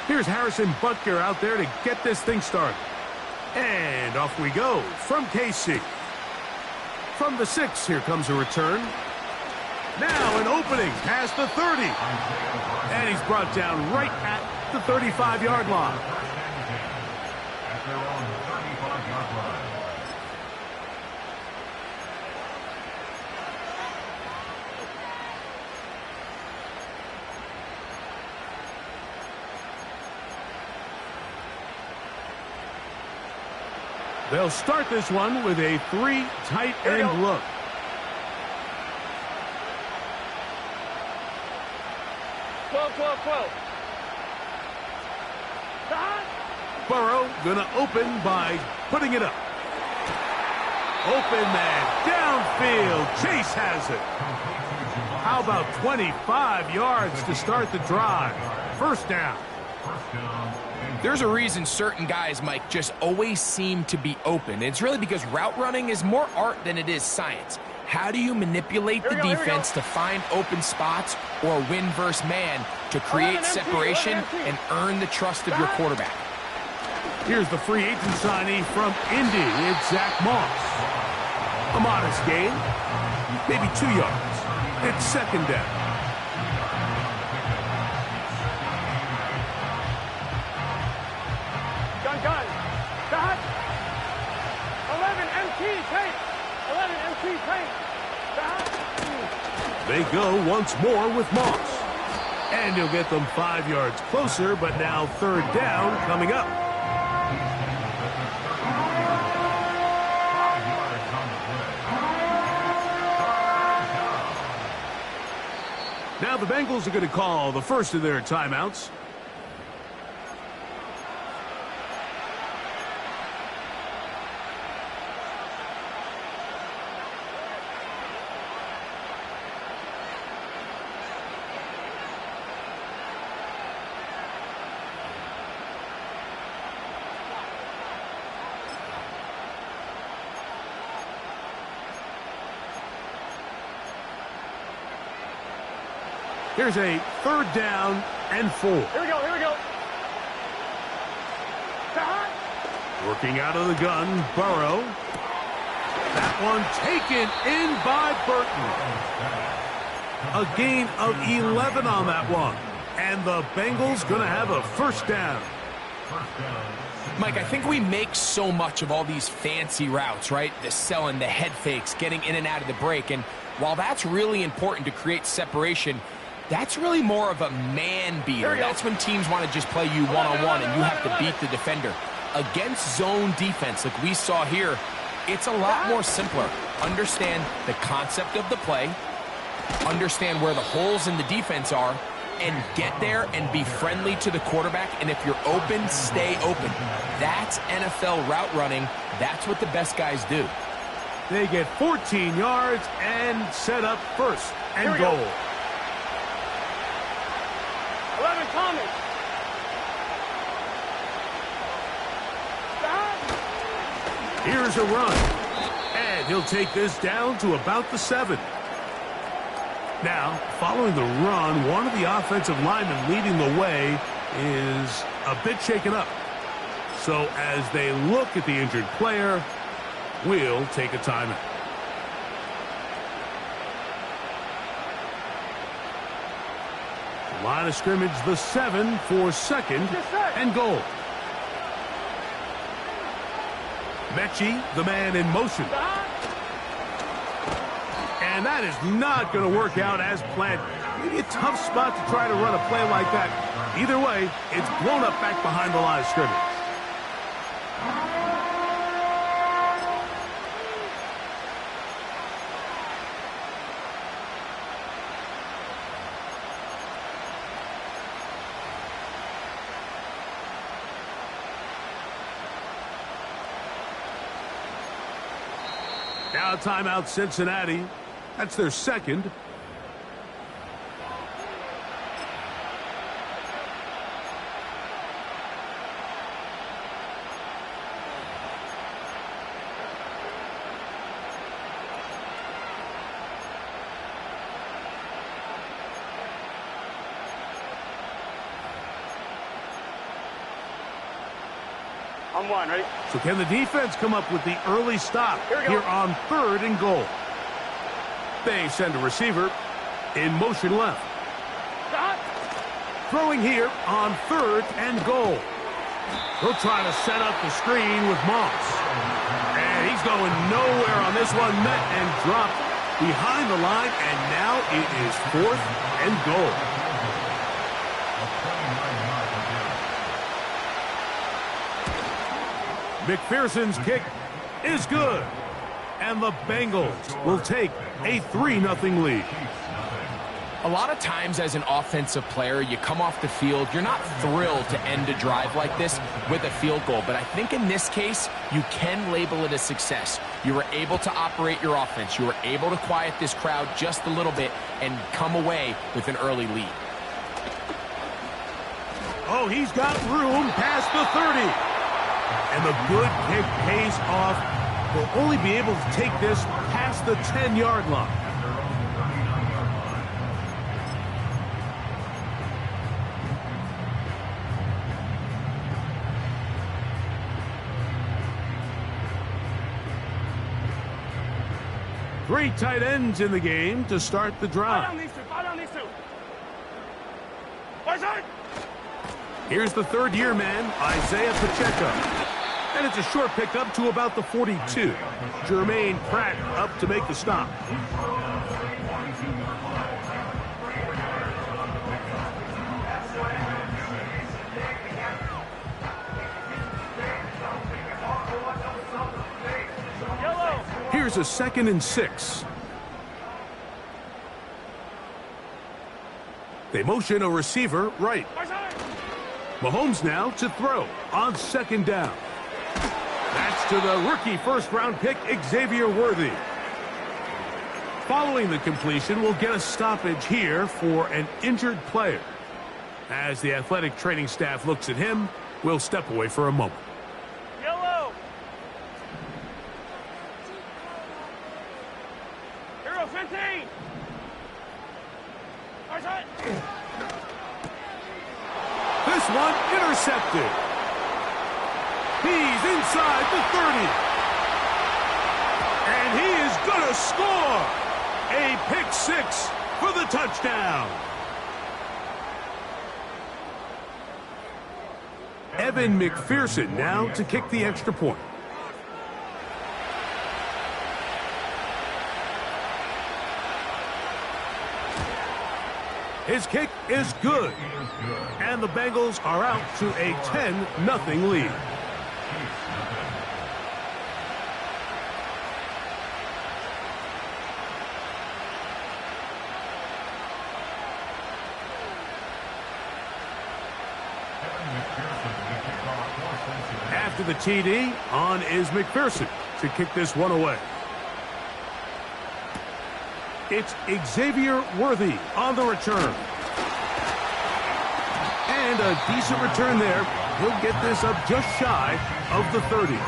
Here's Harrison Butker out there to get this thing started. And off we go from KC. From the 6, here comes a return. Now an opening past the 30. And he's brought down right at the 35-yard line. They'll start this one with a 3 tight end look. Burrow gonna open by putting it up. Open man downfield. Chase has it. How about 25 yards to start the drive? First down. There's a reason certain guys, Mike, just always seem to be open. It's really because route running is more art than it is science. How do you manipulate the defense to find open spots or win versus man to create separation and earn the trust of your quarterback? Here's the free agent signee from Indy. It's Zach Moss. A modest gain, maybe 2 yards. It's second down. Gun. Dot. 11 MT tank. 11 MT tank. Dot. They go once more with Moss. And he'll get them 5 yards closer, but now third down coming up. Now the Bengals are going to call the first of their timeouts. Here's a third down and 4. Here we go. Working out of the gun, Burrow. That one taken in by Burton. A gain of 11 on that one. And the Bengals going to have a first down. Mike, I think we make so much of all these fancy routes, right? The selling, the head fakes, getting in and out of the break. And while that's really important to create separation, that's really more of a man beater. That's when teams want to just play you one-on-one and you have to beat the defender. Against zone defense, like we saw here, it's a lot more simpler. Understand the concept of the play, understand where the holes in the defense are, and get there and be friendly to the quarterback. And if you're open, stay open. That's NFL route running. That's what the best guys do. They get 14 yards and set up first and goal. 11 Thomas. Here's a run. And he'll take this down to about the 7. Now, following the run, one of the offensive linemen leading the way is a bit shaken up. So as they look at the injured player, we'll take a timeout. Line of scrimmage, the 7 for second and goal. Mechie, the man in motion. And that is not going to work out as planned. Maybe a tough spot to try to run a play like that. Either way, it's blown up back behind the line of scrimmage. Now a timeout, Cincinnati. That's their second. On one, ready? So can the defense come up with the early stop here on 3rd and goal? They send a receiver in motion left. Stop. Throwing here on 3rd and goal. He'll try to set up the screen with Moss. And he's going nowhere on this one. Met and dropped behind the line. And now it is 4th and goal. McPherson's kick is good. And the Bengals will take a 3-0 lead. A lot of times as an offensive player, you come off the field, you're not thrilled to end a drive like this with a field goal. But I think in this case, you can label it a success. You were able to operate your offense. You were able to quiet this crowd just a little bit and come away with an early lead. Oh, he's got room past the 30. And the good kick pays off. He'll only be able to take this past the 10-yard line. Three tight ends in the game to start the drive. Fall down these two. Boys on. Here's the third-year man, Isaiah Pacheco. And it's a short pickup to about the 42. Jermaine Pratt up to make the stop. Here's a 2nd and 6. They motion a receiver right. Mahomes now to throw on 2nd down. That's to the rookie first-round pick, Xavier Worthy. Following the completion, we'll get a stoppage here for an injured player. As the athletic training staff looks at him, we'll step away for a moment. Yellow. Hero 15. Boys on. This one intercepted. He's inside the 30. And he is going to score. A pick 6 for the touchdown. Evan McPherson now to kick the extra point. His kick is good. And the Bengals are out to a 10-0 lead. After the TD, on is McPherson to kick this one away. It's Xavier Worthy on the return. And a decent return there. He'll get this up just shy of the 30.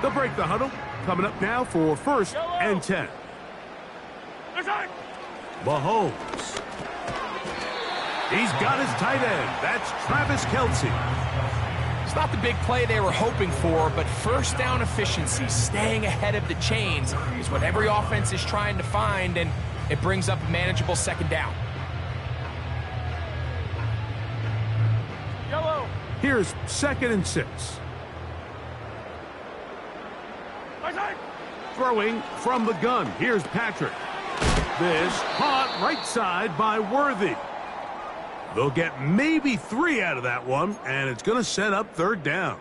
They'll break the huddle. Coming up now for 1st and 10. Mahomes. He's got his tight end. That's Travis Kelce. It's not the big play they were hoping for, but first down efficiency, staying ahead of the chains, is what every offense is trying to find, and it brings up a manageable 2nd down. Yellow. Here's 2nd and 6. Throwing from the gun. Here's Patrick. This caught right side by Worthy. They'll get maybe 3 out of that one, and it's going to set up 3rd down.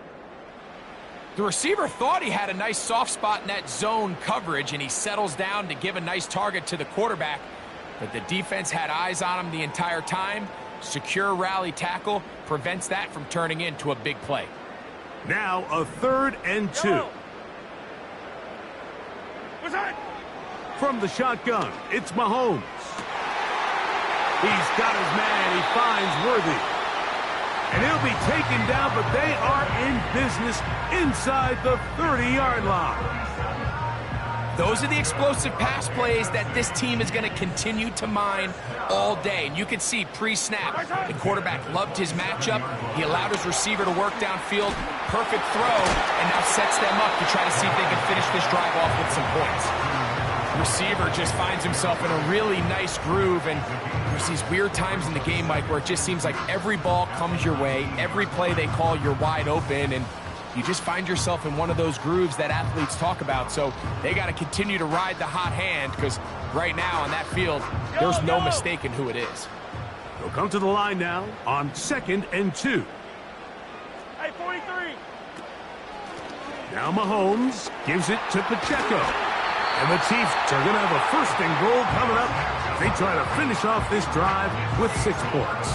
The receiver thought he had a nice soft spot in that zone coverage, and he settles down to give a nice target to the quarterback. But the defense had eyes on him the entire time. Secure rally tackle prevents that from turning into a big play. Now a 3rd and 2. From the shotgun, it's Mahomes. He's got his man. He finds Worthy. And he'll be taken down, but they are in business inside the 30-yard line. Those are the explosive pass plays that this team is going to continue to mine all day. And you can see pre-snap, the quarterback loved his matchup. He allowed his receiver to work downfield. Perfect throw, and now sets them up to try to see if they can finish this drive off with some points. The receiver just finds himself in a really nice groove, and there's these weird times in the game, Mike, where it just seems like every ball comes your way. Every play they call, you're wide open, and you just find yourself in one of those grooves that athletes talk about. So they got to continue to ride the hot hand, because right now on that field, there's no mistaking who it is. They'll come to the line now on 2nd and 2. Hey, 43. Now Mahomes gives it to Pacheco. And the Chiefs are going to have a 1st and goal coming up. They try to finish off this drive with 6 points.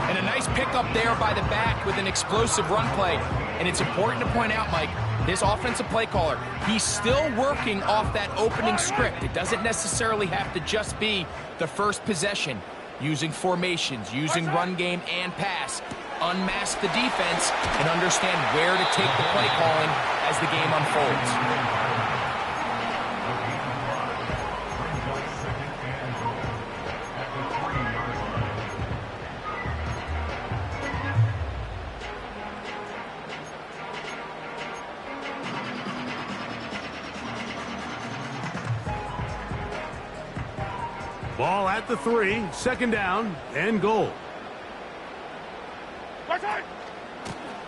And a nice pickup there by the back with an explosive run play. And it's important to point out, Mike, this offensive play caller, he's still working off that opening script. It doesn't necessarily have to just be the first possession. Using formations, using run game and pass. Unmask the defense and understand where to take the play calling as the game unfolds. Ball at the 3, 2nd down and goal.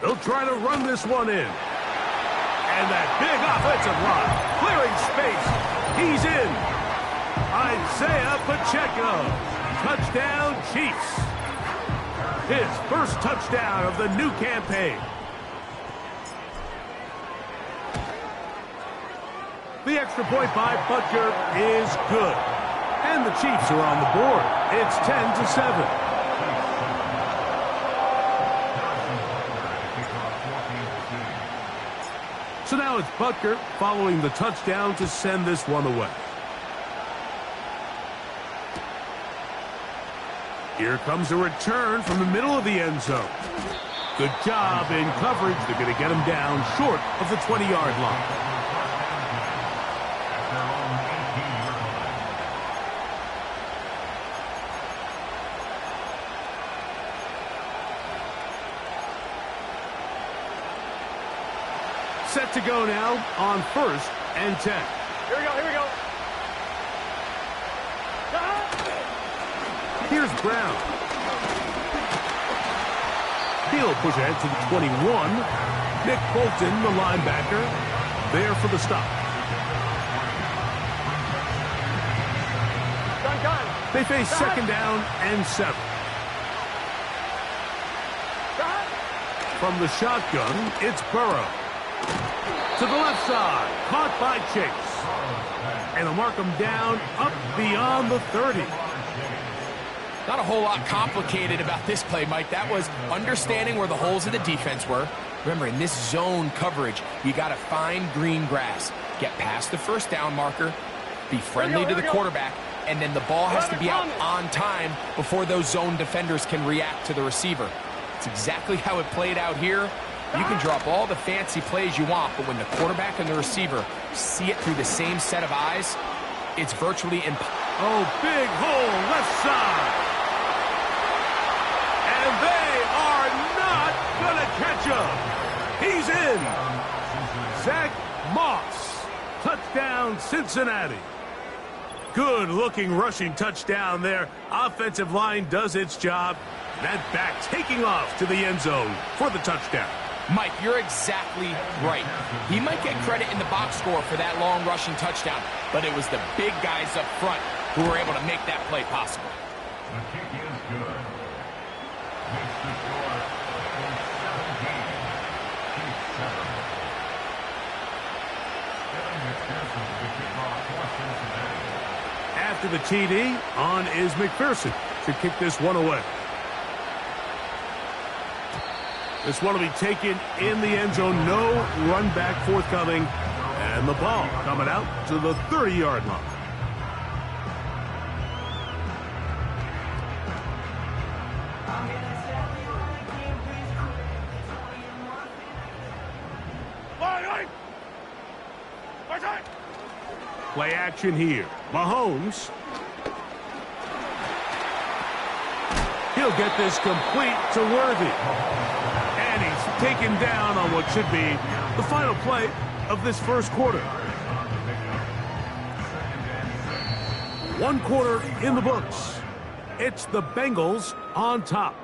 They'll try to run this one in. And that big offensive line, clearing space. He's in. Isaiah Pacheco. Touchdown, Chiefs. His first touchdown of the new campaign. The extra point by Butker is good. And the Chiefs are on the board. It's 10-7. So now it's Butker following the touchdown to send this one away. Here comes a return from the middle of the end zone. Good job in coverage. They're going to get him down short of the 20-yard line. Set to go now on 1st and 10. Here we go, here we go. Here's Brown. He'll push ahead to the 21. Nick Bolton, the linebacker, there for the stop. They face 2nd down and 7. From the shotgun, it's Burrow. To the left side, caught by Chase. And they'll mark him down up beyond the 30. Not a whole lot complicated about this play, Mike. That was understanding where the holes of the defense were. Remember, in this zone coverage, you got to find green grass. Get past the 1st down marker, be friendly to the quarterback, and then the ball has to be out on time before those zone defenders can react to the receiver. It's exactly how it played out here. You can drop all the fancy plays you want, but when the quarterback and the receiver see it through the same set of eyes, it's virtually impossible. Oh, big hole left side. And they are not going to catch him. He's in. Zach Moss. Touchdown, Cincinnati. Good-looking rushing touchdown there. Offensive line does its job. That back taking off to the end zone for the touchdown. Mike, you're exactly right. He might get credit in the box score for that long rushing touchdown, but it was the big guys up front who were able to make that play possible. The kick is good. Makes the score 17. Chiefs 7. Getting the chances to kick off for Cincinnati. After the TD, on is McPherson to kick this one away. This one will be taken in the end zone. No run back forthcoming. And the ball coming out to the 30-yard line. Play action here. Mahomes. He'll get this complete to Worthy. And he's taken down on what should be the final play of this first quarter. One quarter in the books. It's the Bengals on top.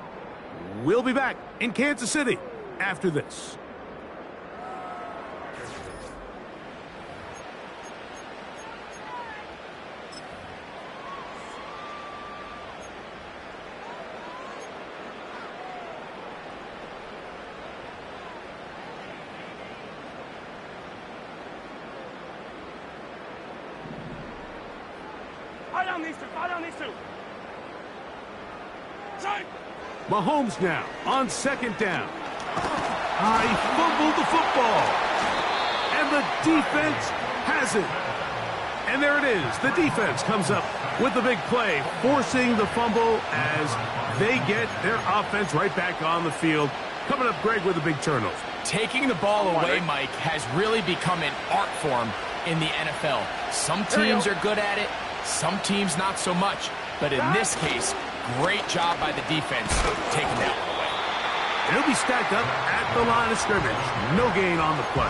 We'll be back in Kansas City after this. Fire down these two. Tight. Mahomes now on second down. He fumbled the football. And the defense has it. And there it is. The defense comes up with the big play, forcing the fumble as they get their offense right back on the field. Coming up, Greg, with a big turnover. Taking the ball away, Mike, has really become an art form in the NFL. Some teams are good at it, some teams not so much. But in this case, great job by the defense taking that one away. And he'll be stacked up at the line of scrimmage. No gain on the play.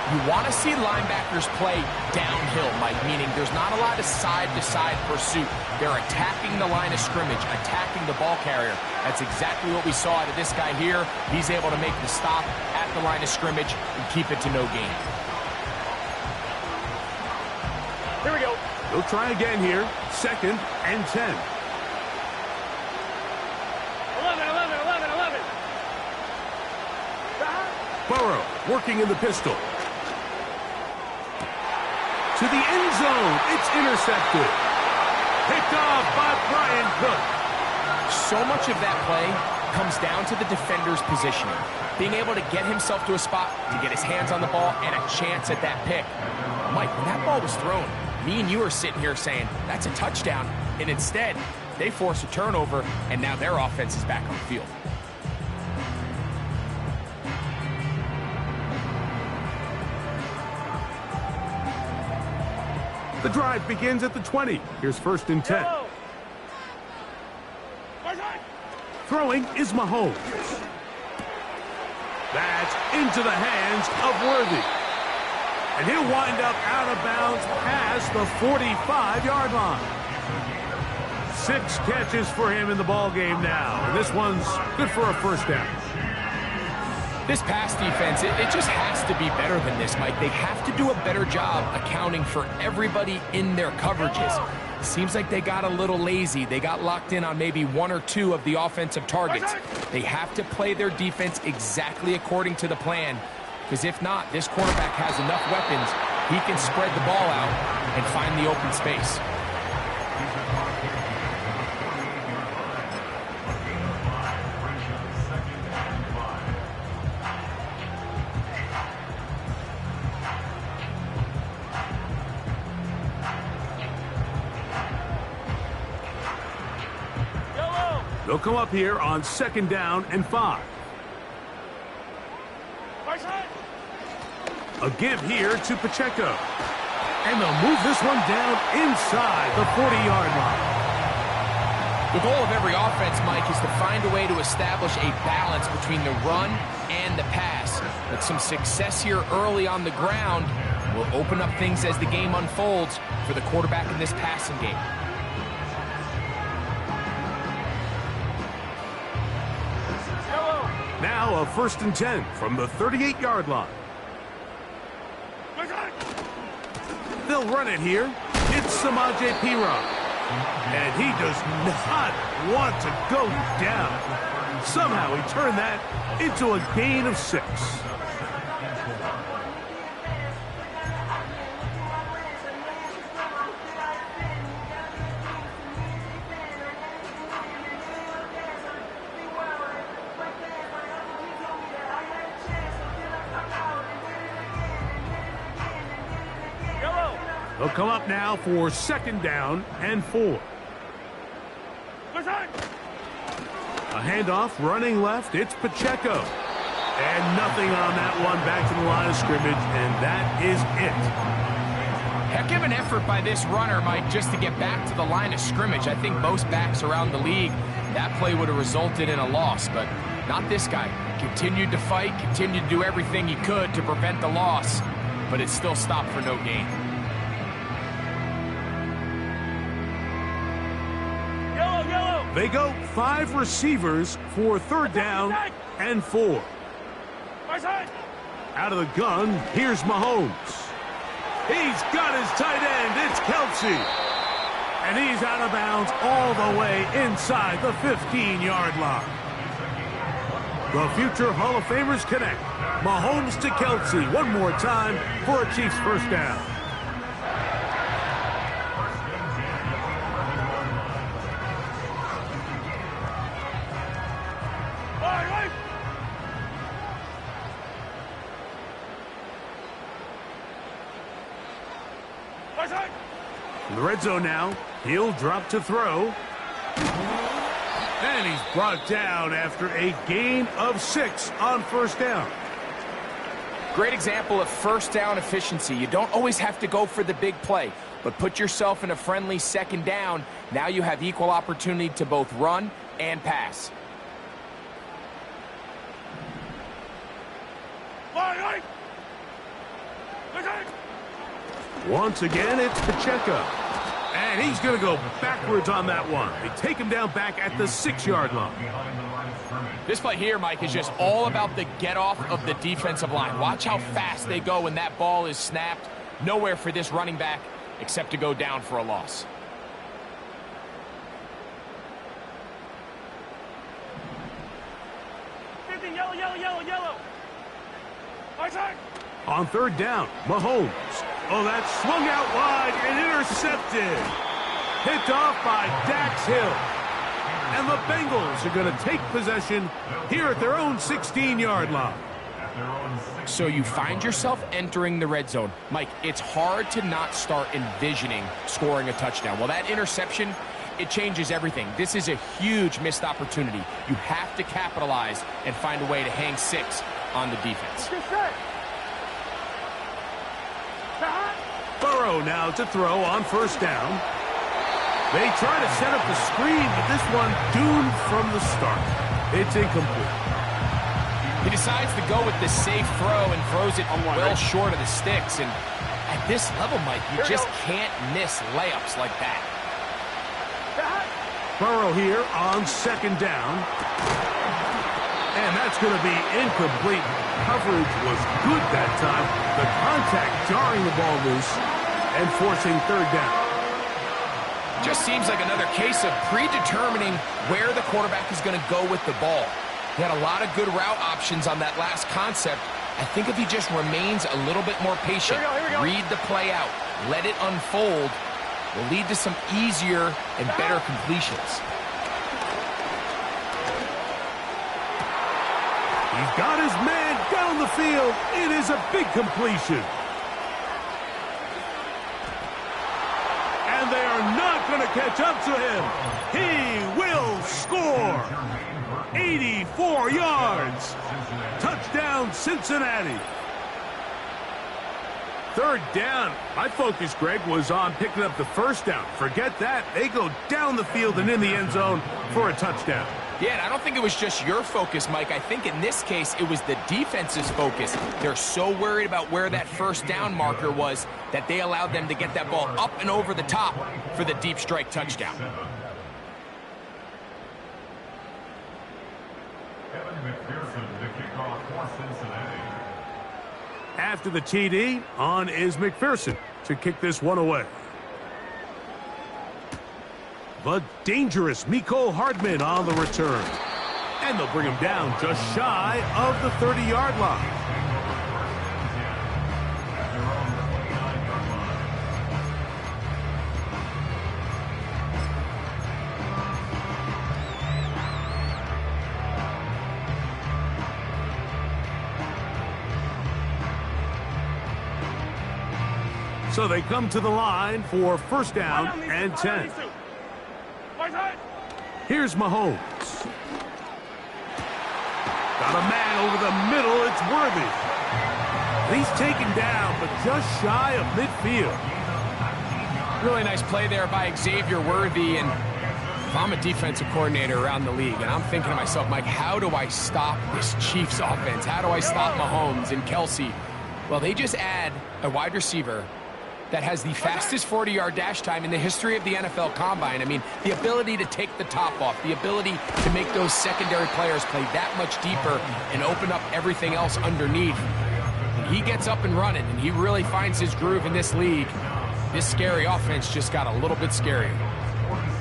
You want to see linebackers play downhill, Mike, meaning there's not a lot of side-to-side pursuit. They're attacking the line of scrimmage, attacking the ball carrier. That's exactly what we saw out of this guy here. He's able to make the stop at the line of scrimmage and keep it to no gain. Here we go. They'll try again here. 2nd and 10. 11. Burrow working in the pistol. To the end zone. It's intercepted. Picked off by Brian Cook. So much of that play comes down to the defender's positioning. Being able to get himself to a spot, to get his hands on the ball, and a chance at that pick. Mike, when that ball was thrown, me and you are sitting here saying, that's a touchdown. And instead, they force a turnover, and now their offense is back on the field. The drive begins at the 20. Here's 1st and 10. Throwing is Mahomes. That's into the hands of Worthy. And he'll wind up out of bounds past the 45-yard line. 6 catches for him in the ball game now. And this one's good for a first down. This pass defense, it just has to be better than this, Mike. They have to do a better job accounting for everybody in their coverages. Seems like they got a little lazy. They got locked in on maybe 1 or 2 of the offensive targets. They have to play their defense exactly according to the plan, because if not, this quarterback has enough weapons. He can spread the ball out and find the open space. They'll come up here on 2nd down and 5. A give here to Pacheco. And they'll move this one down inside the 40-yard line. The goal of every offense, Mike, is to find a way to establish a balance between the run and the pass. But some success here early on the ground will open up things as the game unfolds for the quarterback in this passing game. Now a 1st and 10 from the 38-yard line. They'll run it here. It's Samaje Perine. And he does not want to go down. Somehow he turned that into a gain of 6. They'll come up now for 2nd down and 4. A handoff running left. It's Pacheco. And nothing on that one back to the line of scrimmage, and that is it. Heck of an effort by this runner, Mike, just to get back to the line of scrimmage. I think most backs around the league, that play would have resulted in a loss, but not this guy. Continued to fight, continued to do everything he could to prevent the loss, but it still stopped for no gain. Yellow, yellow. They go 5 receivers for 3rd down and 4. Right side. Out of the gun, here's Mahomes. He's got his tight end. It's Kelsey. And he's out of bounds all the way inside the 15-yard line. The future Hall of Famers connect. Mahomes to Kelsey one more time for a Chiefs first down. Right. Right side. In the red zone now, he'll drop to throw. And he's brought down after a gain of 6 on 1st down. Great example of first down efficiency. You don't always have to go for the big play, but put yourself in a friendly 2nd down. Now you have equal opportunity to both run and pass. Right. Right side. Once again, it's Pacheco. And he's going to go backwards on that one. They take him down back at the 6-yard line. This play here, Mike, is just all about the get-off of the defensive line. Watch how fast they go when that ball is snapped. Nowhere for this running back except to go down for a loss. Yellow. Right side. On 3rd down, Mahomes. Oh, that swung out wide and intercepted. Picked off by Dax Hill. And the Bengals are going to take possession here at their own 16-yard line. So you find yourself entering the red zone. Mike, it's hard to not start envisioning scoring a touchdown. Well, that interception, it changes everything. This is a huge missed opportunity. You have to capitalize and find a way to hang 6 on the defense. Burrow now to throw on 1st down. They try to set up the screen, but this one doomed from the start. It's incomplete. He decides to go with the safe throw and throws it well short of the sticks. And at this level, Mike, you just can't miss layups like that. Burrow here on 2nd down. And that's going to be incomplete. Coverage was good that time. The contact jarring the ball loose and forcing 3rd down. Just seems like another case of predetermining where the quarterback is going to go with the ball. He had a lot of good route options on that last concept. I think if he just remains a little bit more patient, read the play out, let it unfold, will lead to some easier and better completions. He's got his man down the field. It is a big completion. And they are not going to catch up to him. He will score. 84 yards. Touchdown, Cincinnati. 3rd down. My focus, Greg, was on picking up the 1st down. Forget that. They go down the field and in the end zone for a touchdown. Yeah, and I don't think it was just your focus, Mike. I think in this case, it was the defense's focus. They're so worried about where that 1st down marker was that they allowed them to get that ball up and over the top for the deep strike touchdown. After the TD, on is McPherson to kick this one away. The dangerous Mecole Hardman on the return. And they'll bring him down just shy of the 30-yard line. So they come to the line for 1st down and 10. Here's Mahomes. Got a man over the middle. It's Worthy. He's taken down, but just shy of midfield. Really nice play there by Xavier Worthy, and if I'm a defensive coordinator around the league, and I'm thinking to myself, Mike, how do I stop this Chiefs offense? How do I stop Mahomes and Kelsey? Well, they just add a wide receiver that has the fastest 40-yard dash time in the history of the NFL Combine. I mean, the ability to take the top off, the ability to make those secondary players play that much deeper and open up everything else underneath. And he gets up and running, and he really finds his groove in this league. This scary offense just got a little bit scarier.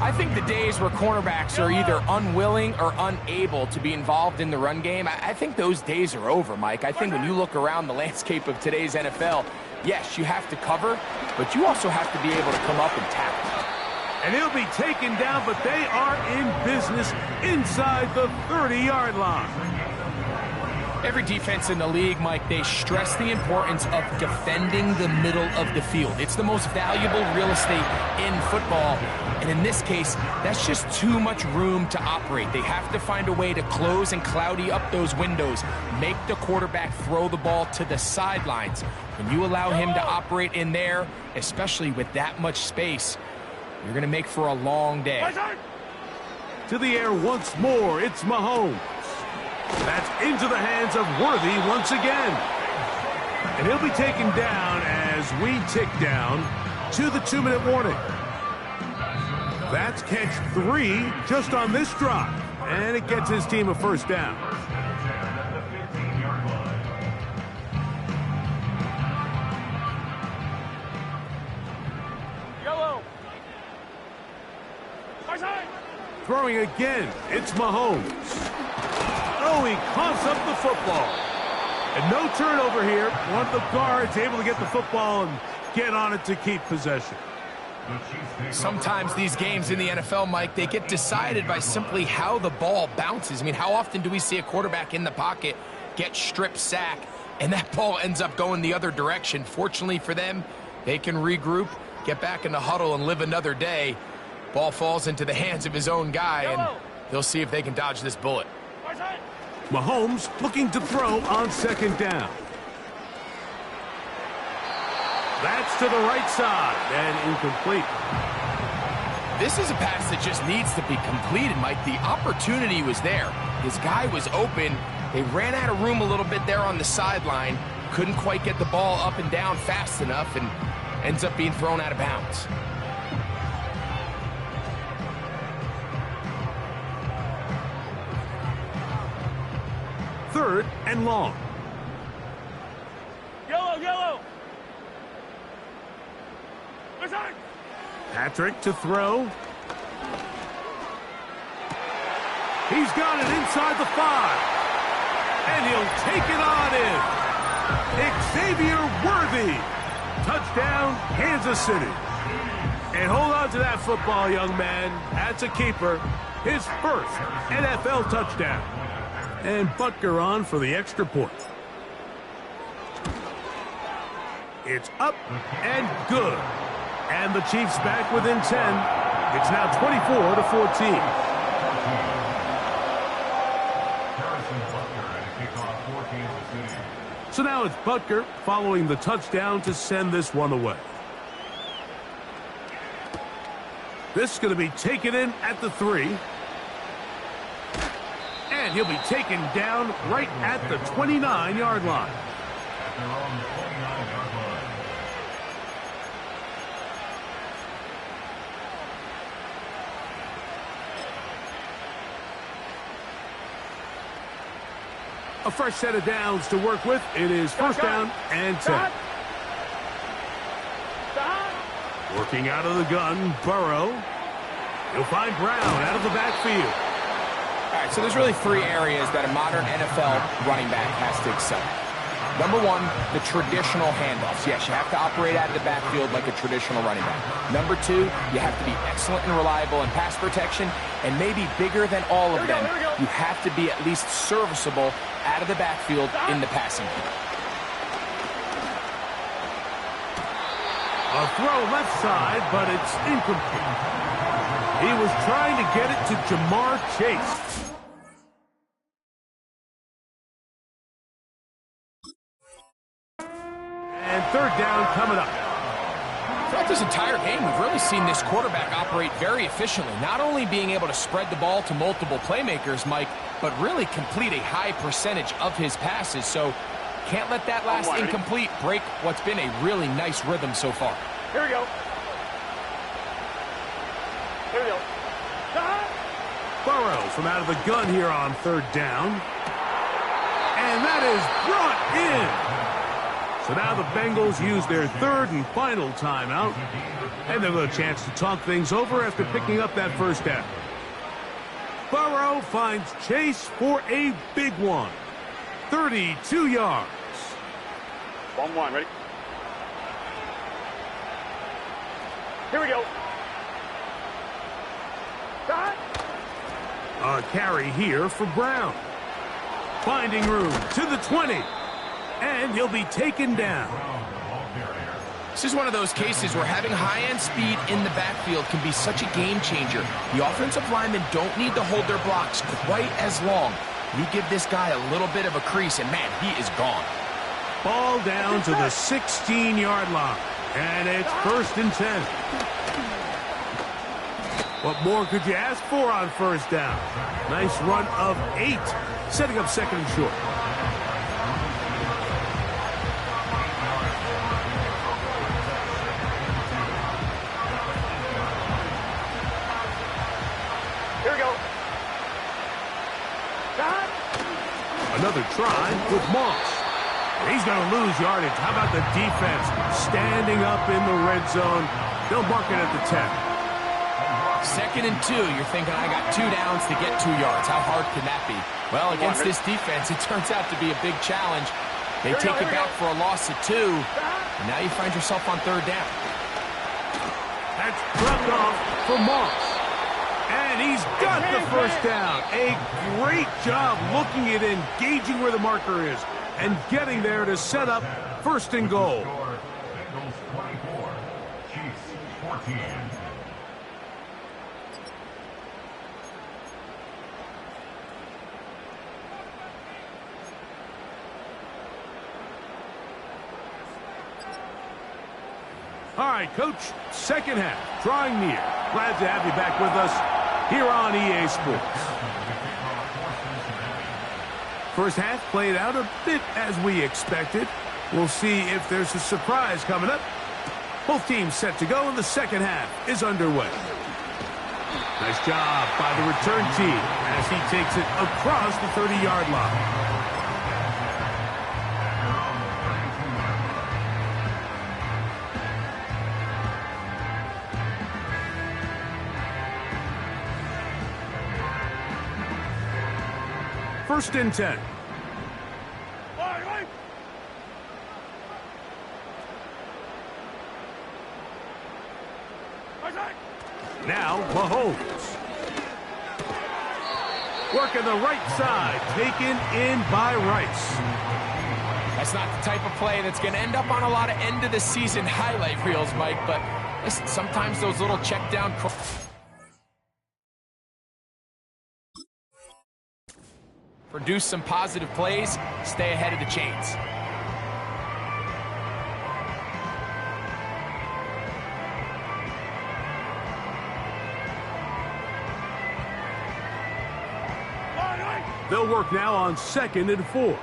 I think the days where cornerbacks are either unwilling or unable to be involved in the run game, I think those days are over, Mike. I think when you look around the landscape of today's NFL, yes, you have to cover, but you also have to be able to come up and tackle. And he'll be taken down, but they are in business inside the 30-yard line. Every defense in the league, Mike, they stress the importance of defending the middle of the field. It's the most valuable real estate in football. And in this case, that's just too much room to operate. They have to find a way to close and cloudy up those windows, make the quarterback throw the ball to the sidelines. When you allow him to operate in there, especially with that much space, you're going to make for a long day. To the air once more, it's Mahomes. That's into the hands of Worthy once again. And he'll be taken down as we tick down to the 2-minute warning. That's catch 3 just on this drive. And it gets his team a first down. Yellow. Throwing again, it's Mahomes. Oh, he coughs up the football. And no turnover here. One of the guards able to get the football and get on it to keep possession. Sometimes these games in the NFL, Mike, they get decided by simply how the ball bounces. I mean, how often do we see a quarterback in the pocket get strip sack, and that ball ends up going the other direction? Fortunately for them, they can regroup, get back in the huddle, and live another day. Ball falls into the hands of his own guy, and they'll see if they can dodge this bullet. Mahomes looking to throw on second down. That's to the right side and incomplete. This is a pass that just needs to be completed, Mike. The opportunity was there. His guy was open. They ran out of room a little bit there on the sideline. Couldn't quite get the ball up and down fast enough, and ends up being thrown out of bounds. Third and long. Yellow. Patrick to throw. He's got it inside the 5. And he'll take it on in. Xavier Worthy. Touchdown, Kansas City. And hold on to that football, young man. That's a keeper. His first NFL touchdown. And Butker on for the extra point. It's up and good. And the Chiefs back within 10. It's now 24-14. So now it's Butker following the touchdown to send this one away. This is going to be taken in at the 3. And he'll be taken down right at the 29-yard line. A fresh set of downs to work with. It is first down and 10. Working out of the gun, Burrow. He'll find Brown out of the backfield. All right, so there's really 3 areas that a modern NFL running back has to excel. Number 1, the traditional handoffs. Yes, you have to operate out of the backfield like a traditional running back. Number 2, you have to be excellent and reliable in pass protection. And maybe bigger than all of them, you have to be at least serviceable out of the backfield in the passing game. A throw left side, but it's incomplete. He was trying to get it to Jamar Chase. And third down coming up. Throughout this entire game, we've really seen this quarterback operate very efficiently, not only being able to spread the ball to multiple playmakers, Mike, but really complete a high percentage of his passes. So can't let that last incomplete break what's been a really nice rhythm so far. Here we go. Here we go. Burrow from out of the gun here on third down. And that is brought in. So now the Bengals use their third and final timeout. And they'll have a chance to talk things over after picking up that first down. Burrow finds Chase for a big one. 32 yards. 1-1, ready? Here we go. A carry here for Brown. Finding room to the 20. And he'll be taken down. This is one of those cases where having high-end speed in the backfield can be such a game changer. The offensive linemen don't need to hold their blocks quite as long. You give this guy a little bit of a crease, and man, he is gone. Ball down to the 16-yard line. And it's 1st and 10. What more could you ask for on first down? Nice run of 8, setting up 2nd and short. Here we go. Another try with Moss. He's going to lose yardage. How about the defense standing up in the red zone? They'll mark it at the 10. 2nd and 2, you're thinking, I got 2 downs to get 2 yards. How hard can that be? Well, against this defense, it turns out to be a big challenge. They take it back for a loss of 2, and now you find yourself on 3rd down. That's dropped off for Moss. And he's got the first down. A great job looking at engaging where the marker is and getting there to set up 1st and goal. Bengals 24, Chiefs 14. All right, Coach, second half, drawing near. Glad to have you back with us here on EA Sports. First half played out a bit as we expected. We'll see if there's a surprise coming up. Both teams set to go, and the second half is underway. Nice job by the return team as he takes it across the 30-yard line. First and 10. Now Mahomes. Working the right side, taken in by Rice. That's not the type of play that's going to end up on a lot of end-of-the-season highlight reels, Mike, but listen, sometimes those little check-down... Produce some positive plays, stay ahead of the chains. They'll work now on 2nd and 4.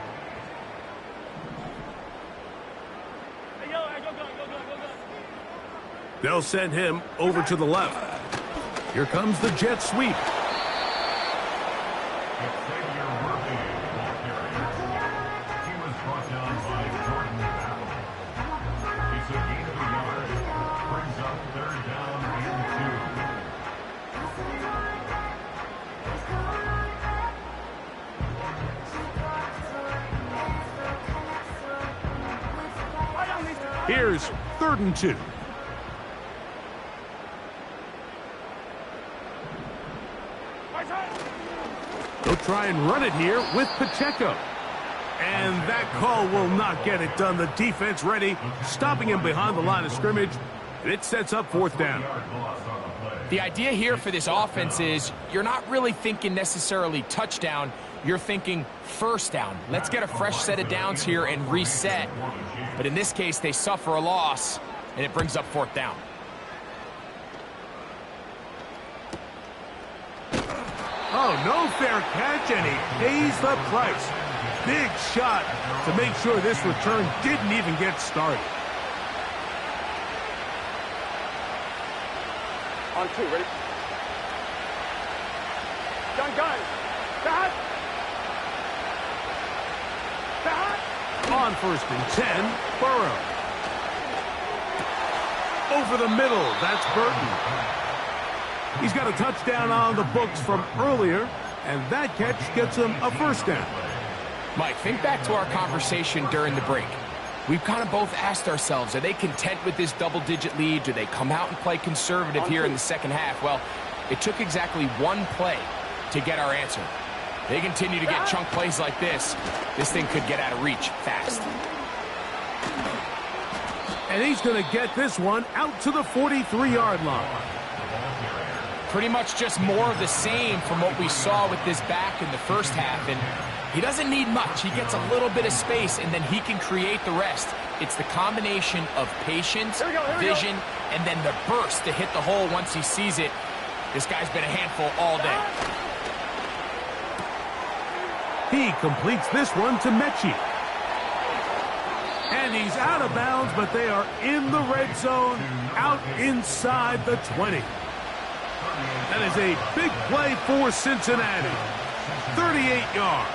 They'll send him over to the left. Here comes the jet sweep. Here's 3rd and 2. They'll try and run it here with Pacheco. And that call will not get it done. The defense ready, stopping him behind the line of scrimmage. And it sets up 4th down. The idea here for this offense is you're not really thinking necessarily touchdown. You're thinking 1st down. Let's get a fresh set of downs here and reset. But in this case, they suffer a loss. and it brings up 4th down. Oh, no fair catch, and he pays the price. Big shot to make sure this return didn't even get started. On 2, ready? Gun. Back. On 1st and 10, Burrow. Over the middle, that's Burton. He's got a touchdown on the books from earlier, and that catch gets him a 1st down. Mike, think back to our conversation during the break. We've kind of both asked ourselves, are they content with this double-digit lead? Do they come out and play conservative here in the second half? Well, it took exactly one play to get our answer. They continue to get chunk plays like this. This thing could get out of reach fast. And he's going to get this one out to the 43-yard line. Pretty much just more of the same from what we saw with this back in the first half. And he doesn't need much. He gets a little bit of space, and then he can create the rest. It's the combination of patience, vision, and then the burst to hit the hole once he sees it. This guy's been a handful all day. He completes this one to Mechie. And he's out of bounds, but they are in the red zone, out inside the 20. That is a big play for Cincinnati. 38 yards.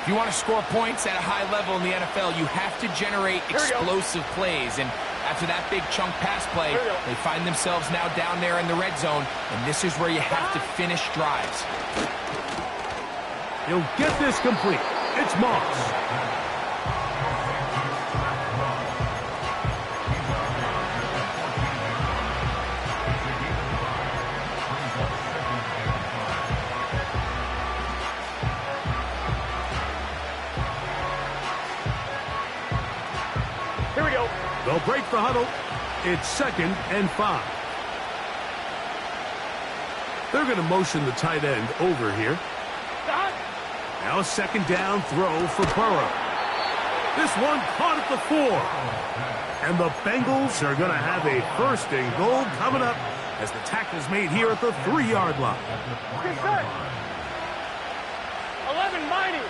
If you want to score points at a high level in the NFL, you have to generate explosive plays. And after that big chunk pass play, they find themselves now down there in the red zone. And this is where you have to finish drives. He'll get this complete. It's Moss. Here we go. They'll break the huddle. It's 2nd and 5. They're going to motion the tight end over here. Now a 2nd down throw for Burrow. This one caught at the 4. And the Bengals are going to have a 1st and goal coming up as the tackle's made here at the 3-yard line. Get set. 11 mighty.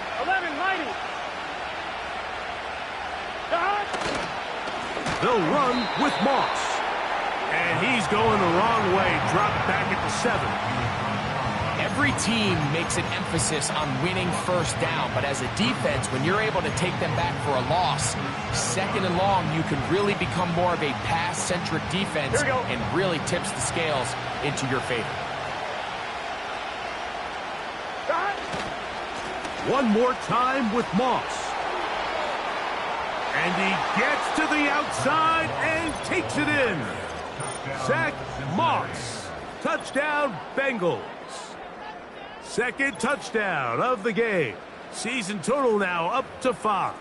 They'll run with Moss. And he's going the wrong way, dropped back at the 7. Every team makes an emphasis on winning 1st down, but as a defense, when you're able to take them back for a loss, 2nd and long, you can really become more of a pass-centric defense and really tips the scales into your favor. One more time with Moss. And he gets to the outside and takes it in. Zach Moss. Touchdown, Bengals. 2nd touchdown of the game. Season total now up to 5.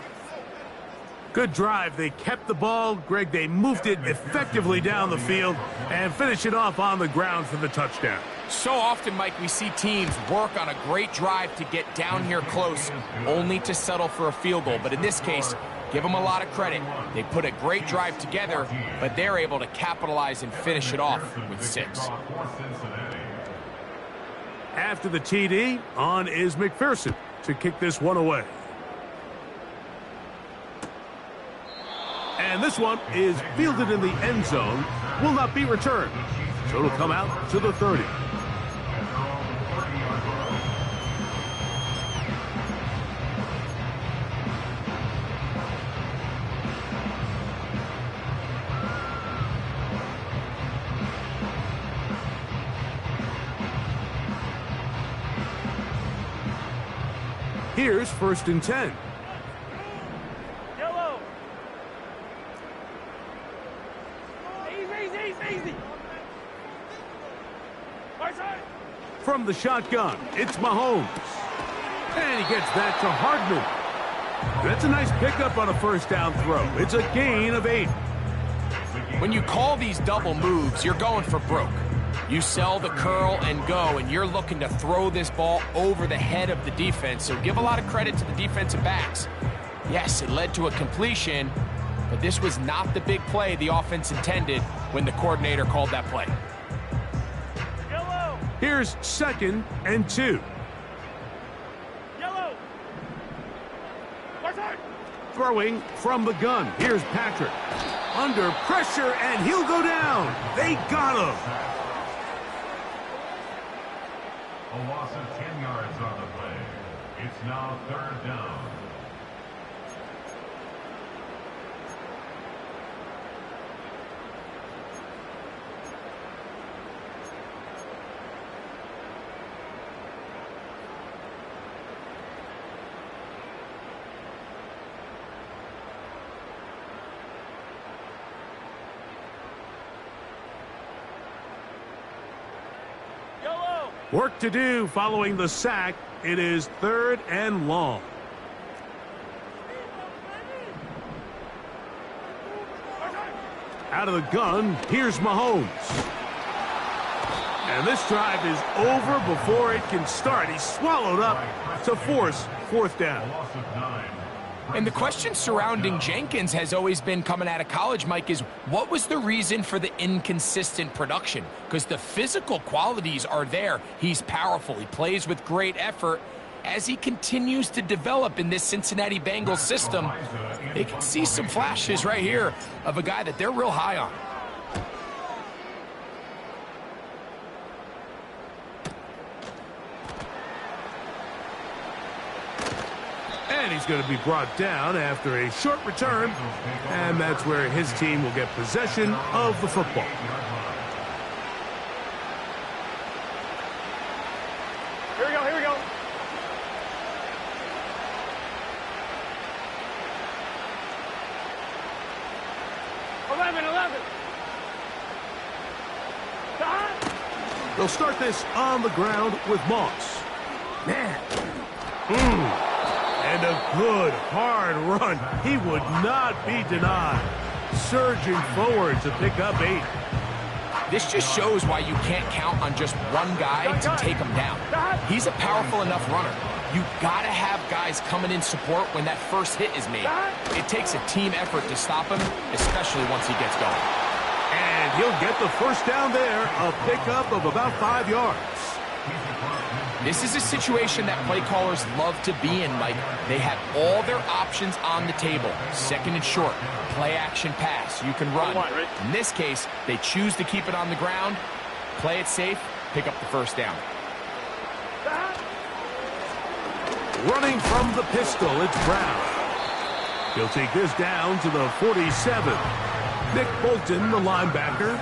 Good drive. They kept the ball. Greg, they moved it effectively down the field and finish it off on the ground for the touchdown. So often, Mike, we see teams work on a great drive to get down here close, only to settle for a field goal. But in this case, give them a lot of credit. They put a great drive together, but they're able to capitalize and finish it off with 6. After the TD, on is McPherson to kick this one away. And this one is fielded in the end zone, will not be returned. So it'll come out to the 30. Here's 1st and 10. Yellow. Easy. From the shotgun, it's Mahomes. And he gets that to Hardman. That's a nice pickup on a 1st down throw. It's a gain of 8. When you call these double moves, you're going for broke. You sell the curl and go, and you're looking to throw this ball over the head of the defense. So give a lot of credit to the defensive backs. Yes, it led to a completion, but this was not the big play the offense intended when the coordinator called that play. Yellow. Here's 2nd and 2. Yellow. Martin. Throwing from the gun. Here's Patrick. Under pressure, and he'll go down. They got him. A loss of 10 yards on the play. It's now 3rd down. Yellow. Work to do following the sack. It is 3rd and long. Out of the gun, here's Mahomes. And this drive is over before it can start. He's swallowed up to force 4th down. A loss of 9. And the question surrounding Jenkins has always been, coming out of college, Mike, is what was the reason for the inconsistent production? Because the physical qualities are there. He's powerful. He plays with great effort. As he continues to develop in this Cincinnati Bengals system, they can see some flashes right here of a guy that they're real high on. And he's going to be brought down after a short return. And that's where his team will get possession of the football. Here we go. Here we go. They'll start this on the ground with Moss. Man. And a good, hard run. He would not be denied. Surging forward to pick up 8. This just shows why you can't count on just one guy to take him down. He's a powerful enough runner. You gotta have guys coming in support when that first hit is made. It takes a team effort to stop him, especially once he gets going. And he'll get the first down there, a pickup of about 5 yards. This is a situation that play callers love to be in, Mike. They have all their options on the table. 2nd and short, play action pass. You can run. In this case, they choose to keep it on the ground, play it safe, pick up the first down. Running from the pistol, it's Brown. He'll take this down to the 47. Nick Bolton, the linebacker,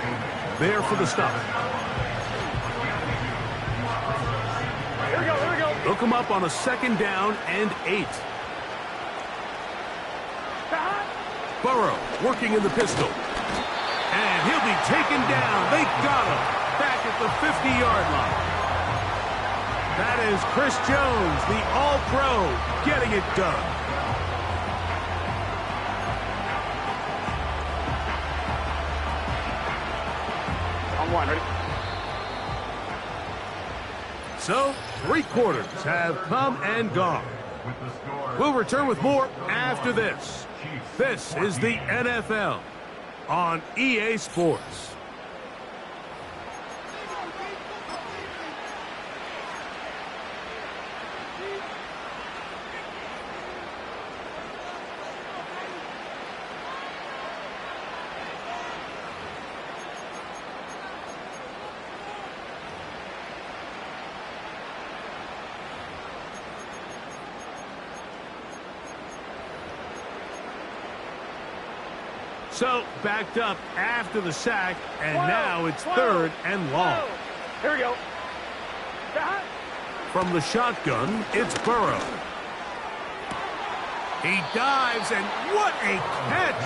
there for the stop. Here we go. Here we go. They'll come up on a 2nd down and 8. Burrow working in the pistol. And he'll be taken down. They got him back at the 50-yard line. That is Chris Jones, the All-Pro, getting it done. On 1, ready? So, 3 quarters have come and gone. We'll return with more after this. This is the NFL on EA Sports. So, backed up after the sack, and now it's 3rd and long. Here we go. From the shotgun, it's Burrow. He dives, and what a catch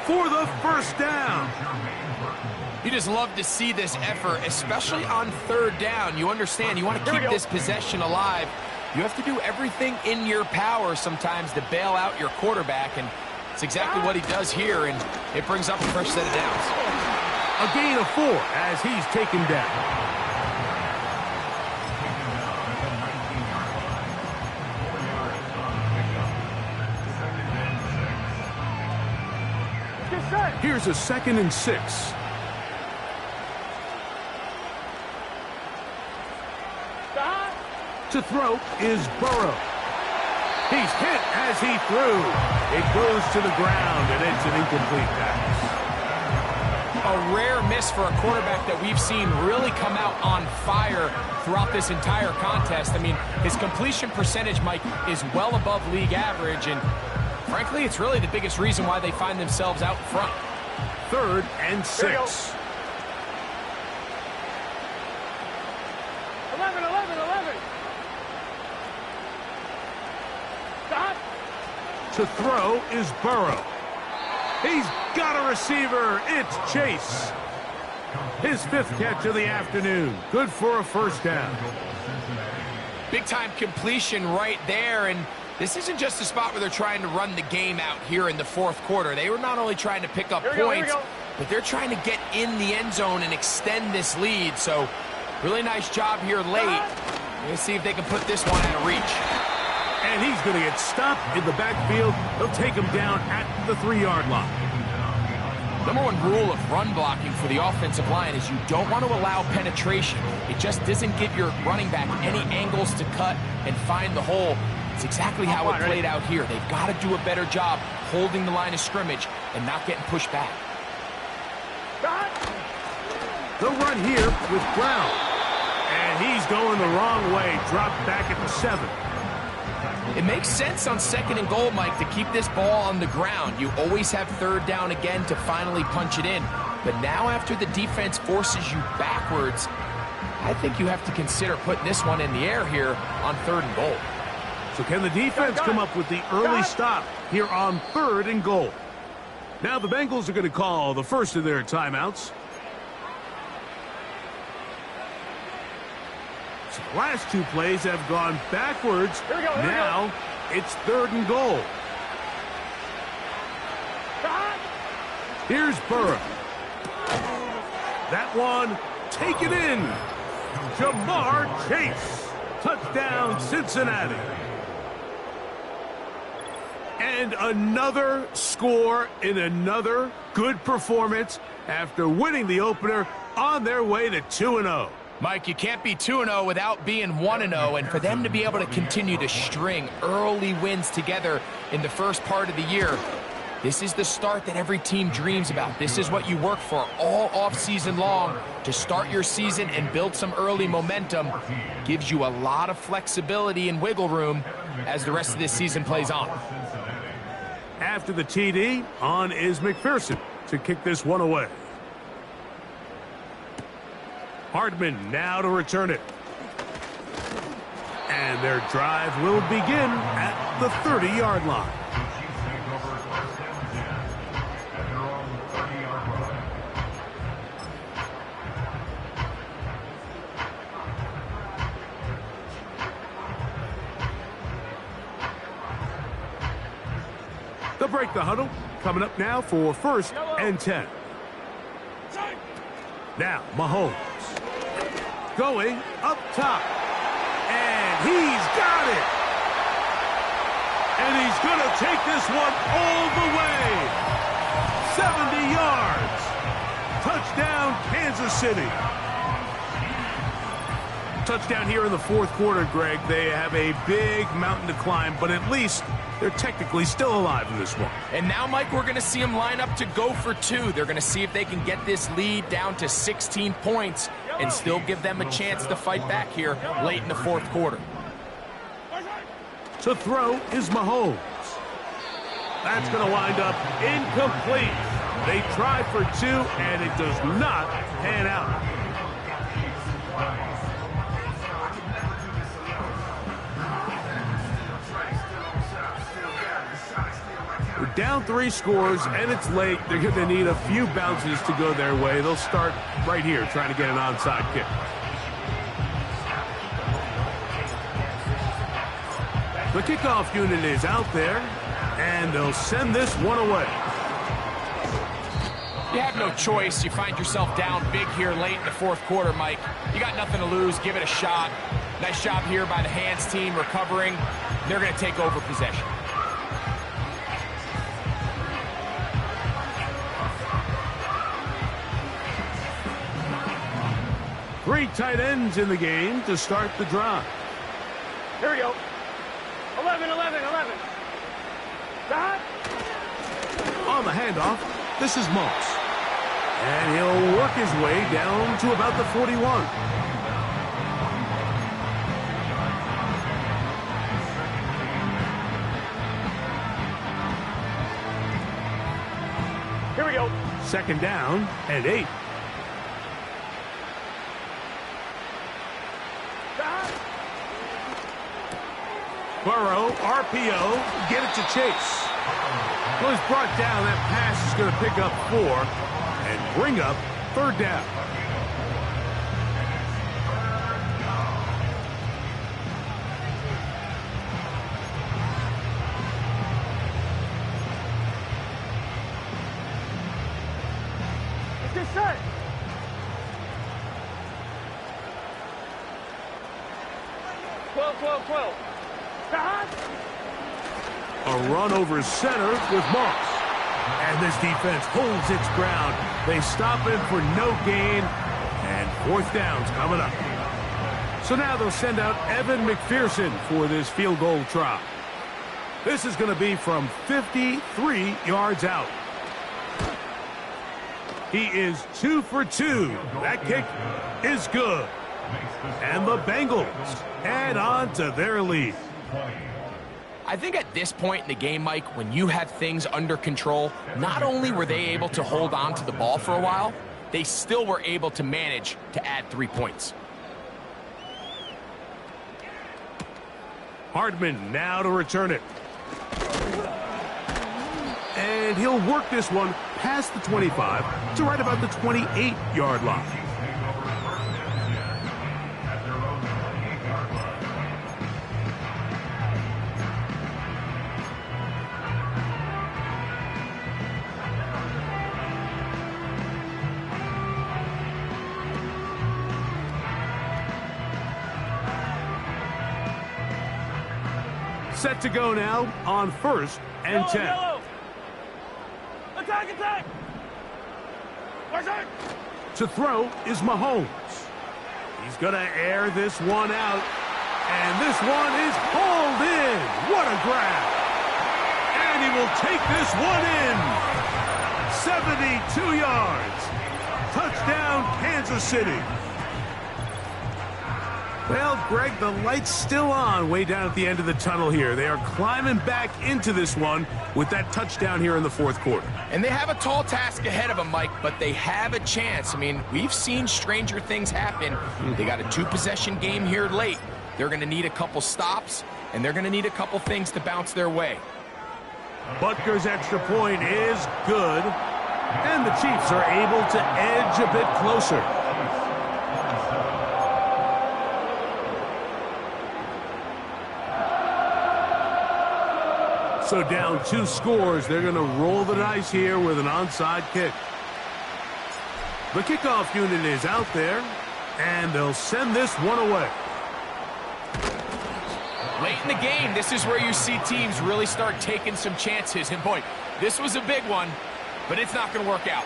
for the first down. You just love to see this effort, especially on 3rd down. You understand, you want to keep this possession alive. You have to do everything in your power sometimes to bail out your quarterback, and it's exactly what he does here, and it brings up a fresh set of downs. A gain of 4 as he's taken down. Here's a 2nd and 6. To throw is Burrow. He's hit as he threw. It goes to the ground, and it's an incomplete pass. A rare miss for a quarterback that we've seen really come out on fire throughout this entire contest. I mean, his completion percentage, Mike, is well above league average, and frankly, it's really the biggest reason why they find themselves out front. 3rd and 6. 11. Stop. To throw is Burrow. He's got a receiver. It's Chase. His 5th catch of the afternoon. Good for a 1st down. Big-time completion right there, and this isn't just a spot where they're trying to run the game out here in the 4th quarter. They were not only trying to pick up points, but they're trying to get in the end zone and extend this lead. So, really nice job here late. Let's see if they can put this one out of reach. And he's going to get stopped in the backfield. They'll take him down at the 3-yard line. Number 1 rule of run blocking for the offensive line is you don't want to allow penetration. It just doesn't give your running back any angles to cut and find the hole. It's exactly how it played out here. They've got to do a better job holding the line of scrimmage and not getting pushed back. They'll run here with Brown. And he's going the wrong way. Dropped back at the 7. It makes sense on 2nd and goal, Mike, to keep this ball on the ground. You always have 3rd down again to finally punch it in. But now after the defense forces you backwards, I think you have to consider putting this one in the air here on 3rd and goal. So can the defense come up with the early stop here on 3rd and goal? Now the Bengals are going to call the first of their timeouts. So the last 2 plays have gone backwards. Now it's 3rd and goal. Here's Burrow. That one taken in. Jamar Chase. Touchdown, Cincinnati. And another score in another good performance after winning the opener on their way to 2-0. Mike, you can't be 2-0 without being 1-0, and for them to be able to continue to string early wins together in the first part of the year, this is the start that every team dreams about. This is what you work for all offseason long to start your season and build some early momentum. Gives you a lot of flexibility and wiggle room as the rest of this season plays on. After the TD, on is McPherson to kick this one away. Hardman now to return it. And their drive will begin at the 30-yard line. They'll break the huddle. Coming up now for 1st and 10. Now, Mahomes. Going up top. And he's got it. And he's going to take this one all the way. 70 yards. Touchdown, Kansas City. Touchdown here in the 4th quarter, Greg. They have a big mountain to climb, but at least they're technically still alive in this one. And now, Mike, we're going to see them line up to go for 2. They're going to see if they can get this lead down to 16 points and still give them a chance to fight back here late in the 4th quarter. To throw is Mahomes. That's going to wind up incomplete. They try for 2, and it does not pan out. We're down 3 scores, and it's late. They're going to need a few bounces to go their way. They'll start right here trying to get an onside kick. The kickoff unit is out there, and they'll send this one away. You have no choice. You find yourself down big here late in the 4th quarter, Mike. You got nothing to lose. Give it a shot. Nice job here by the hands team recovering. They're going to take over possession. 3 tight ends in the game to start the drive. Here we go. 11. Stop. On the handoff, this is Moss. And he'll work his way down to about the 41. Here we go. 2nd down and 8. Stop. Burrow, RPO, get it to Chase. Well, he's brought down. That pass is going to pick up 4 and bring up 3rd down. Let's get set. Twelve. Stop. A run over center with Moss. And this defense holds its ground. They stop him for no gain. And 4th down's coming up. So now they'll send out Evan McPherson for this field goal try. This is going to be from 53 yards out. He is 2 for 2. That kick is good. And the Bengals add on to their lead. I think at this point in the game, Mike, when you have things under control, not only were they able to hold on to the ball for a while, they still were able to manage to add 3 points. Hardman now to return it. And he'll work this one past the 25 to right about the 28-yard line. Set to go now on 1st and 10. Yellow. Attack. Where's it? To throw is Mahomes. He's going to air this one out. And this one is hauled in. What a grab. And he will take this one in. 72 yards. Touchdown, Kansas City. Well, Greg, the light's still on way down at the end of the tunnel here. They are climbing back into this one with that touchdown here in the 4th quarter. And they have a tall task ahead of them, Mike, but they have a chance. I mean, we've seen stranger things happen. They got a 2-possession game here late. They're going to need a couple stops, and they're going to need a couple things to bounce their way. Butker's extra point is good, and the Chiefs are able to edge a bit closer. So down 2 scores, they're going to roll the dice here with an onside kick. The kickoff unit is out there, and they'll send this one away. Late in the game, this is where you see teams really start taking some chances. And boy, this was a big one, but it's not going to work out.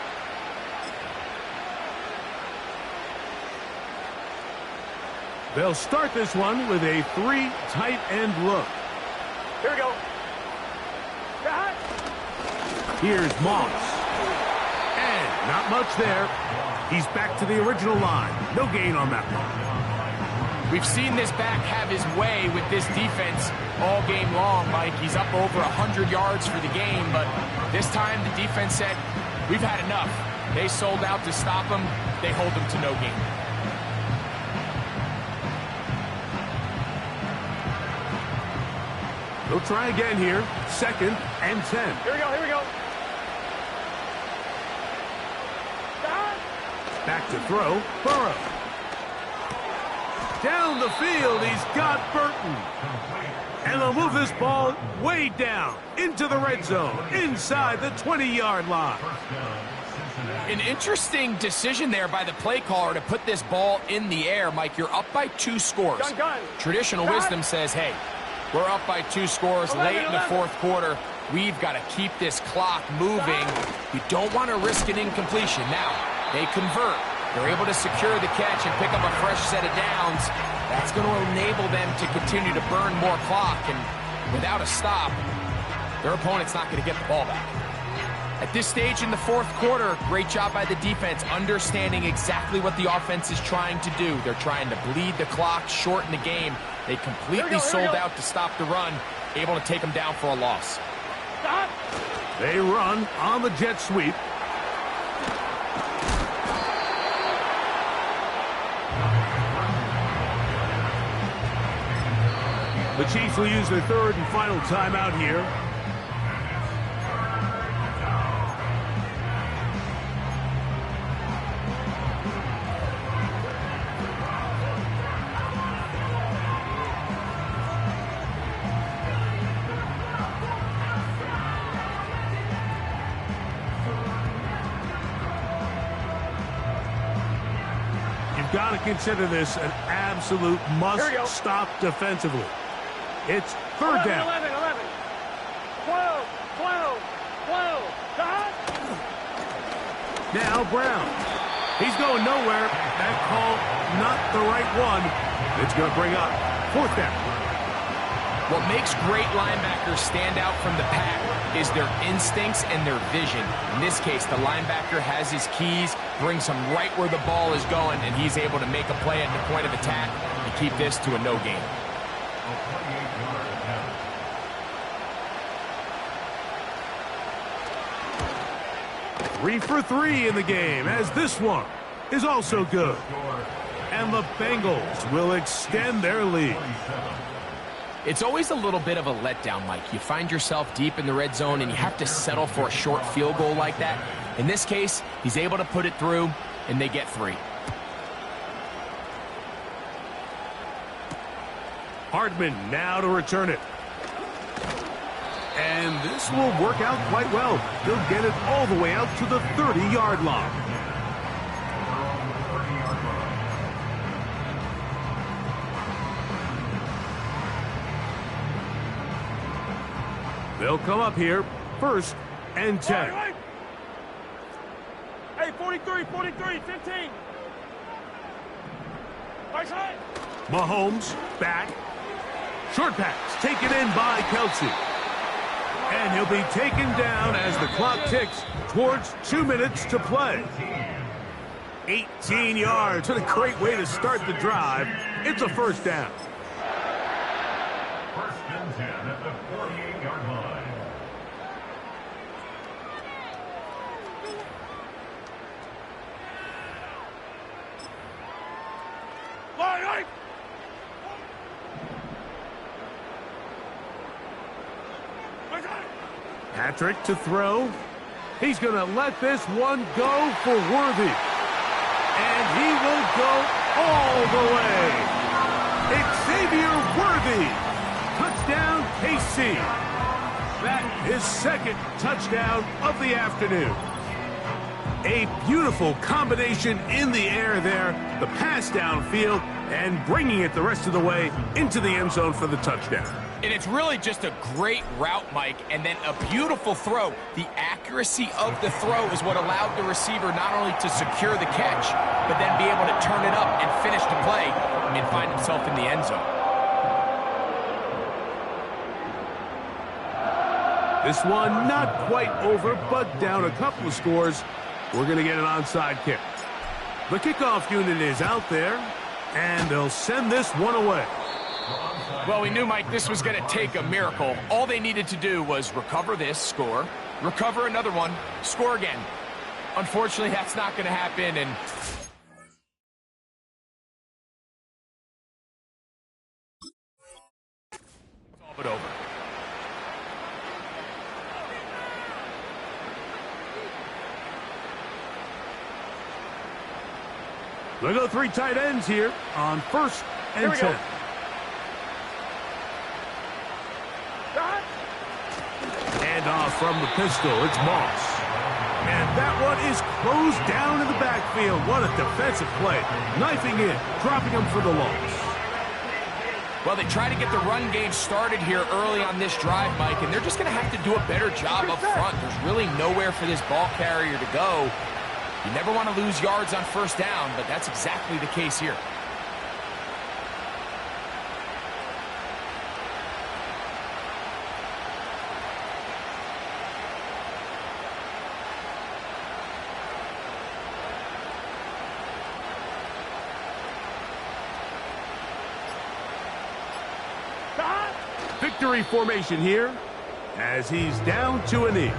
They'll start this one with a 3 tight end look. Here we go. Here's Moss. And not much there. He's back to the original line. No gain on that one. We've seen this back have his way with this defense all game long, Mike. He's up over 100 yards for the game, but this time the defense said, we've had enough. They sold out to stop him. They hold him to no gain. They'll try again here. 2nd and 10. Here we go. Back to throw. Burrow. Down the field, he's got Burton. And they'll move this ball way down into the red zone, inside the 20-yard line. An interesting decision there by the play caller to put this ball in the air. Mike, you're up by 2 scores. Gun. Traditional wisdom says, hey, we're up by 2 scores late in the 4th quarter. We've got to keep this clock moving. You don't want to risk an incompletion. Now, they convert. they're able to secure the catch and pick up a fresh set of downs. That's going to enable them to continue to burn more clock, and without a stop, their opponent's not going to get the ball back. At this stage in the fourth quarter, great job by the defense, understanding exactly what the offense is trying to do. They're trying to bleed the clock, shorten the game. They completely sold out to stop the run, able to take them down for a loss. Stop. They run on the jet sweep. The Chiefs will use their third and final timeout here. Got to consider this an absolute must-stop defensively. It's third 11, down. 11, 11. 12, 12, 12. Stop. Now Brown. He's going nowhere. That call, not the right one. It's going to bring up fourth down. What makes great linebackers stand out from the pack is their instincts and their vision. In this case, the linebacker has his keys, brings him right where the ball is going, and he's able to make a play at the point of attack and keep this to a no gain. Three for three in the game, as this one is also good. And the Bengals will extend their lead. It's always a little bit of a letdown, Mike. You find yourself deep in the red zone, and you have to settle for a short field goal like that. In this case, he's able to put it through, and they get three. Hardman now to return it. And this will work out quite well. He'll get it all the way out to the 30-yard line. They'll come up here, first and 10. Right. Hey, 43, 43, 15. Right side. Mahomes back. Short pass taken in by Kelsey. And he'll be taken down as the clock ticks towards 2 minutes to play. 18 yards. What a great way to start the drive. It's a first down. First and 10 at the 48-yard line. Right. Patrick to throw. He's going to let this one go for Worthy. And he will go all the way. Xavier Worthy. Touchdown, KC. That is second touchdown of the afternoon. A beautiful combination in the air there. The pass downfield and bringing it the rest of the way into the end zone for the touchdown. And it's really just a great route, Mike, and then a beautiful throw. The accuracy of the throw is what allowed the receiver not only to secure the catch, but then be able to turn it up and finish the play and find himself in the end zone. This one not quite over, but down a couple of scores. We're going to get an onside kick. The kickoff unit is out there, and they'll send this one away. Well, we knew, Mike, this was going to take a miracle. All they needed to do was recover this, score, recover another one, score again. Unfortunately, that's not going to happen, and it's all but over. They'll go three tight ends here on first and 10. And off from the pistol, it's Moss. And that one is closed down in the backfield. What a defensive play. Knifing in, dropping him for the loss. Well, they try to get the run game started here early on this drive, Mike, and they're just going to have to do a better job up front. There's really nowhere for this ball carrier to go. You never want to lose yards on first down, but that's exactly the case here. Victory formation here as he's down to a knee.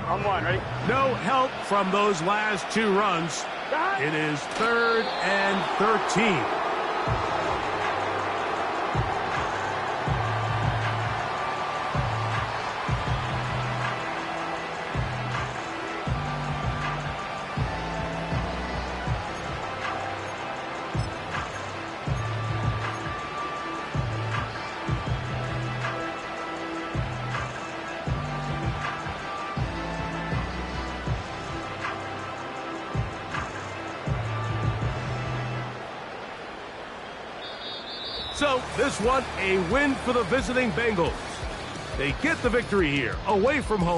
On one, ready? No help from those last two runs. It is 3rd and 13. So, this one, a win for the visiting Bengals. They get the victory here, away from home.